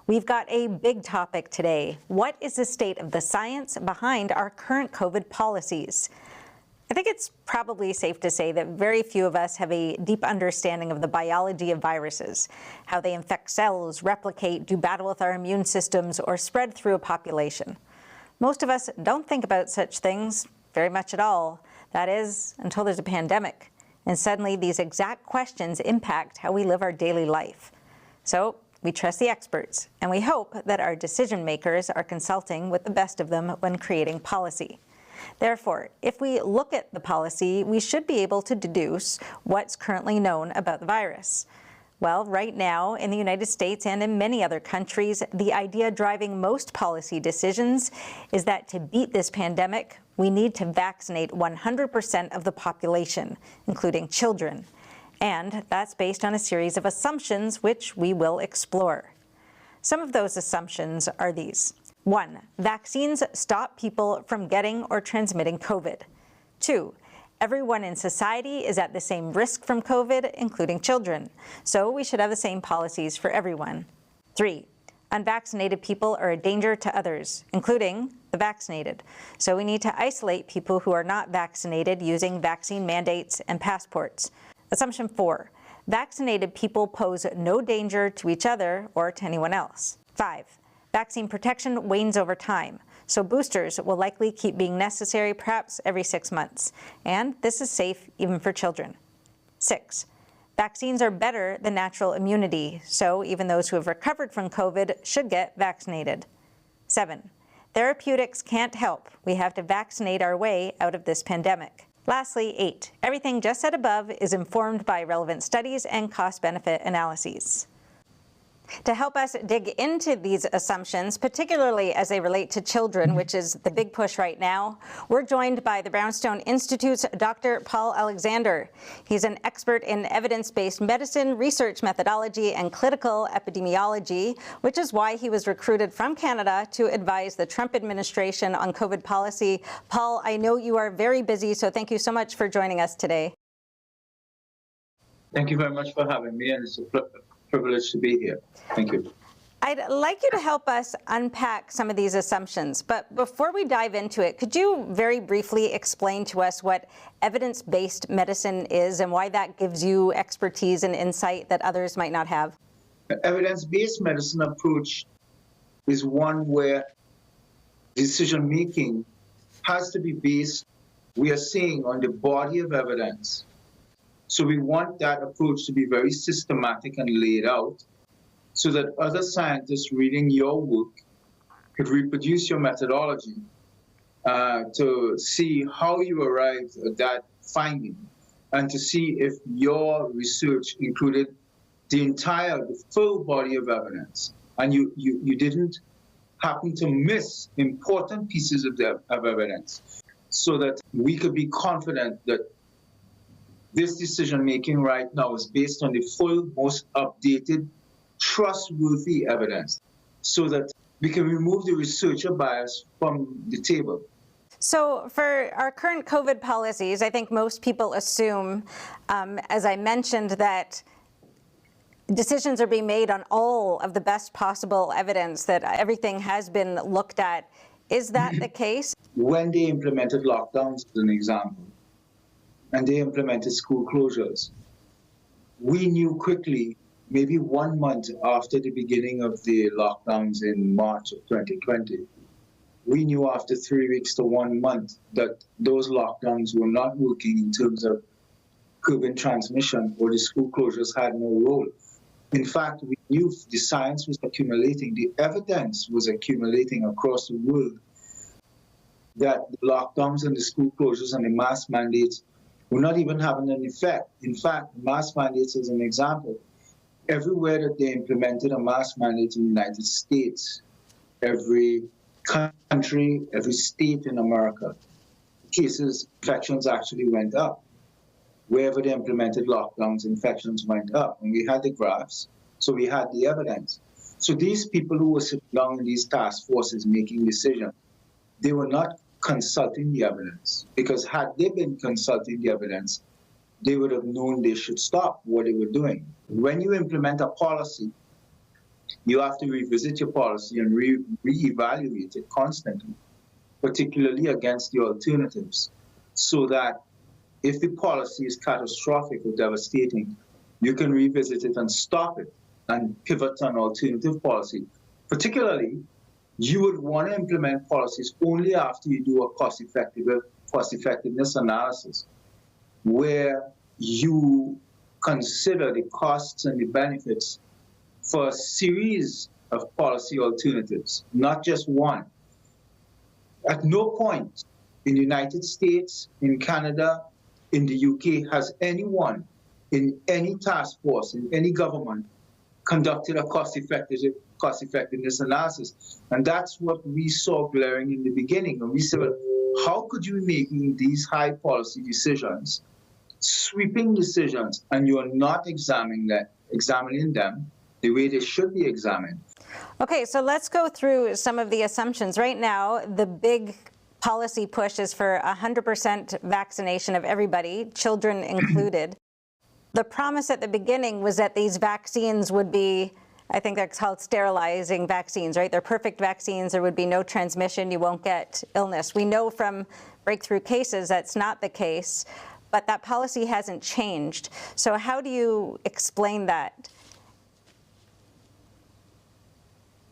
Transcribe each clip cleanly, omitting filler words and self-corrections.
We've got a big topic today. What is the state of the science behind our current COVID policies? I think it's probably safe to say that very few of us have a deep understanding of the biology of viruses, how they infect cells, replicate, do battle with our immune systems, or spread through a population. Most of us don't think about such things very much at all. That is, until there's a pandemic. And suddenly these exact questions impact how we live our daily life. So we trust the experts, and we hope that our decision makers are consulting with the best of them when creating policy. Therefore, if we look at the policy, we should be able to deduce what's currently known about the virus. Well, right now, in the United States and in many other countries, the idea driving most policy decisions is that to beat this pandemic, we need to vaccinate 100% of the population, including children. And that's based on a series of assumptions which we will explore. Some of those assumptions are these. 1. Vaccines stop people from getting or transmitting COVID. 2. Everyone in society is at the same risk from COVID, including children. So we should have the same policies for everyone. 3. Unvaccinated people are a danger to others, including the vaccinated. So we need to isolate people who are not vaccinated using vaccine mandates and passports. Assumption 4. Vaccinated people pose no danger to each other or to anyone else. 5. Vaccine protection wanes over time, so boosters will likely keep being necessary perhaps every 6 months, and this is safe even for children. 6. Vaccines are better than natural immunity, so even those who have recovered from COVID should get vaccinated. 7. Therapeutics can't help. We have to vaccinate our way out of this pandemic. Lastly, 8. Everything just said above is informed by relevant studies and cost-benefit analyses. To help us dig into these assumptions, particularly as they relate to children, which is the big push right now, we're joined by the Brownstone Institute's Dr. Paul Alexander. He's an expert in evidence-based medicine, research methodology, and clinical epidemiology, which is why he was recruited from Canada to advise the Trump administration on COVID policy. Paul, I know you are very busy, so thank you so much for joining us today. Thank you very much for having me, and it's a privilege to be here. Thank you. I'd like you to help us unpack some of these assumptions, but before we dive into it, could you very briefly explain to us what evidence-based medicine is and why that gives you expertise and insight that others might not have? The evidence-based medicine approach is one where decision-making has to be based, we are saying, on the body of evidence. So we want that approach to be very systematic and laid out so that other scientists reading your work could reproduce your methodology to see how you arrived at that finding and to see if your research included the full body of evidence and you didn't happen to miss important pieces of evidence so that we could be confident that this decision-making right now is based on the full, most updated, trustworthy evidence so that we can remove the researcher bias from the table. So for our current COVID policies, I think most people assume, as I mentioned, that decisions are being made on all of the best possible evidence, that everything has been looked at. Is that the case? When they implemented lockdowns, as an example, and they implemented school closures, we knew quickly, maybe 1 month after the beginning of the lockdowns in March of 2020, we knew after 3 weeks to 1 month that those lockdowns were not working in terms of COVID transmission, or the school closures had no role. In fact, we knew the science was accumulating, the evidence was accumulating across the world that the lockdowns and the school closures and the mask mandates were not even having an effect. In fact, mask mandates, as an example, everywhere that they implemented a mask mandate in the United States, every country, every state in America, cases, infections actually went up. Wherever they implemented lockdowns, infections went up. And we had the graphs, so we had the evidence. So these people who were sitting down in these task forces making decisions, they were not consulting the evidence, because had they been consulting the evidence, they would have known they should stop what they were doing. When you implement a policy, You have to revisit your policy and reevaluate it constantly, particularly against the alternatives, so that if the policy is catastrophic or devastating, you can revisit it and stop it and pivot to an alternative policy. Particularly, you would want to implement policies only after you do a cost-effectiveness analysis, where you consider the costs and the benefits for a series of policy alternatives, not just one. At no point in the United States, in Canada, in the UK, has anyone in any task force, in any government, conducted a cost-effectiveness analysis. And that's what we saw glaring in the beginning. And we said, well, how could you be making these high policy decisions, sweeping decisions, and you're not examining them the way they should be examined? Okay, so let's go through some of the assumptions. Right now, the big policy push is for 100% vaccination of everybody, children included. The promise at the beginning was that these vaccines would be, I think that's called sterilizing vaccines, right? They're perfect vaccines. There would be no transmission. You won't get illness. We know from breakthrough cases that's not the case, but that policy hasn't changed. So how do you explain that?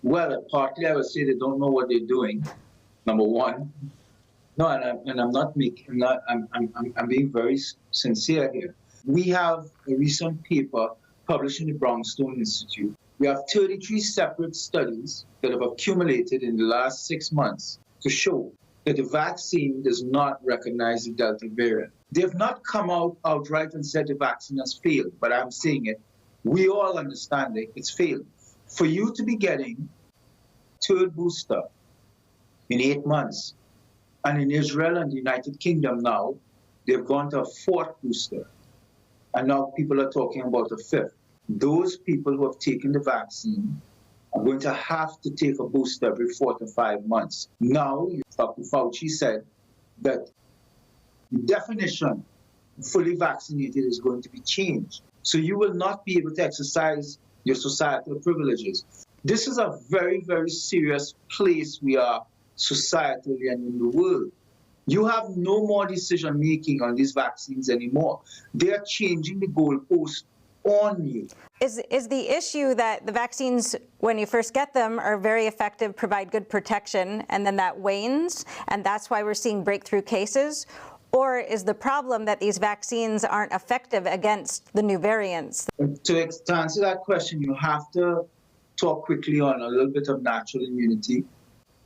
Well, partly I would say they don't know what they're doing, number one. No, I'm being very sincere here. We have a recent paper published in the Brownstone Institute. We have 33 separate studies that have accumulated in the last 6 months to show that the vaccine does not recognize the Delta variant. They have not come out outright and said the vaccine has failed, but I'm saying it. We all understand it. It's failed. For you to be getting third booster in 8 months, and in Israel and the United Kingdom now, they've gone to a fourth booster. And now people are talking about a fifth. Those people who have taken the vaccine are going to have to take a booster every 4 to 5 months. Now, Dr. Fauci said that the definition of fully vaccinated is going to be changed. So you will not be able to exercise your societal privileges. This is a very, very serious place we are societally and in the world. You have no more decision-making on these vaccines anymore. They are changing the goalpost on you. Is the issue that the vaccines, when you first get them, are very effective, provide good protection, and then that wanes, and that's why we're seeing breakthrough cases? Or is the problem that these vaccines aren't effective against the new variants? To answer that question, you have to talk quickly on a little bit of natural immunity.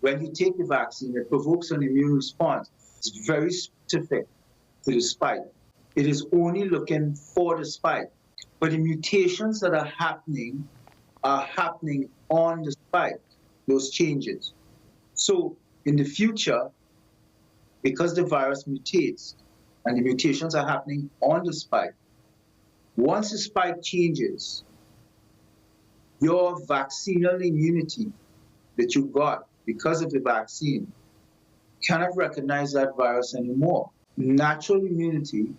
When you take the vaccine, it provokes an immune response. It's very specific to the spike. It is only looking for the spike. But the mutations that are happening on the spike, those changes. So in the future, because the virus mutates and the mutations are happening on the spike, once the spike changes, your vaccinal immunity that you got because of the vaccine cannot recognize that virus anymore. Natural immunity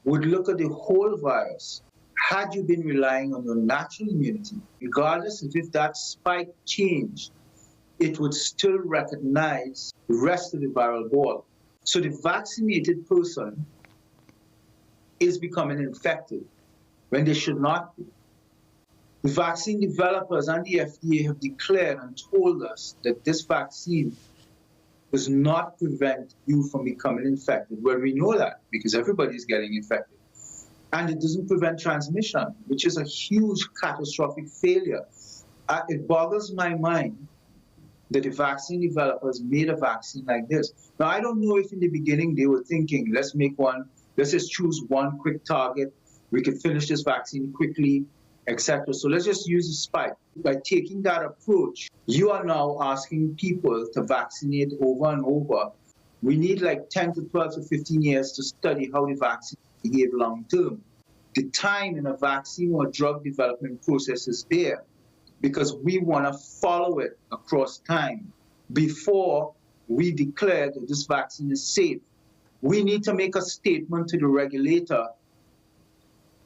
would look at the whole virus. Had you been relying on your natural immunity, regardless of if that spike changed, it would still recognize the rest of the viral ball. So the vaccinated person is becoming infected when they should not be. The vaccine developers and the FDA have declared and told us that this vaccine does not prevent you from becoming infected. Well, we know that because everybody's getting infected. And it doesn't prevent transmission, which is a huge catastrophic failure. It boggles my mind that the vaccine developers made a vaccine like this. Now, I don't know if in the beginning they were thinking, let's just choose one quick target. We can finish this vaccine quickly, etc. So let's just use a spike. By taking that approach, you are now asking people to vaccinate over and over. We need like 10 to 12 to 15 years to study how the vaccine behave long term. The time in a vaccine or drug development process is there because we want to follow it across time before we declare that this vaccine is safe. We need to make a statement to the regulator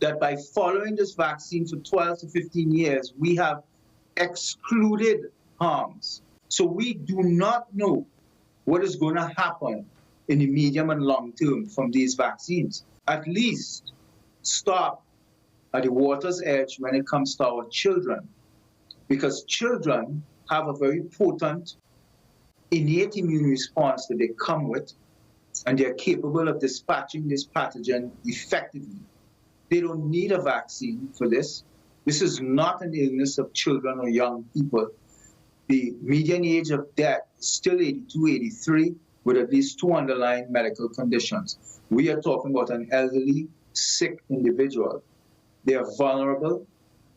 that by following this vaccine for 12 to 15 years, we have excluded harms. So we do not know what is going to happen in the medium and long term from these vaccines. At least stop at the water's edge when it comes to our children, because children have a very potent innate immune response that they come with, and they're capable of dispatching this pathogen effectively. They don't need a vaccine for this. This is not an illness of children or young people. The median age of death is still 82, 83, with at least 2 underlying medical conditions. We are talking about an elderly, sick individual. They are vulnerable,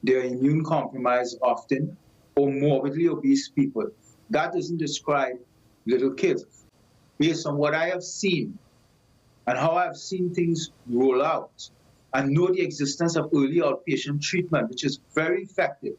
they are immune compromised often, or morbidly obese people. That doesn't describe little kids. Based on what I have seen and how I've seen things roll out, and know the existence of early outpatient treatment, which is very effective,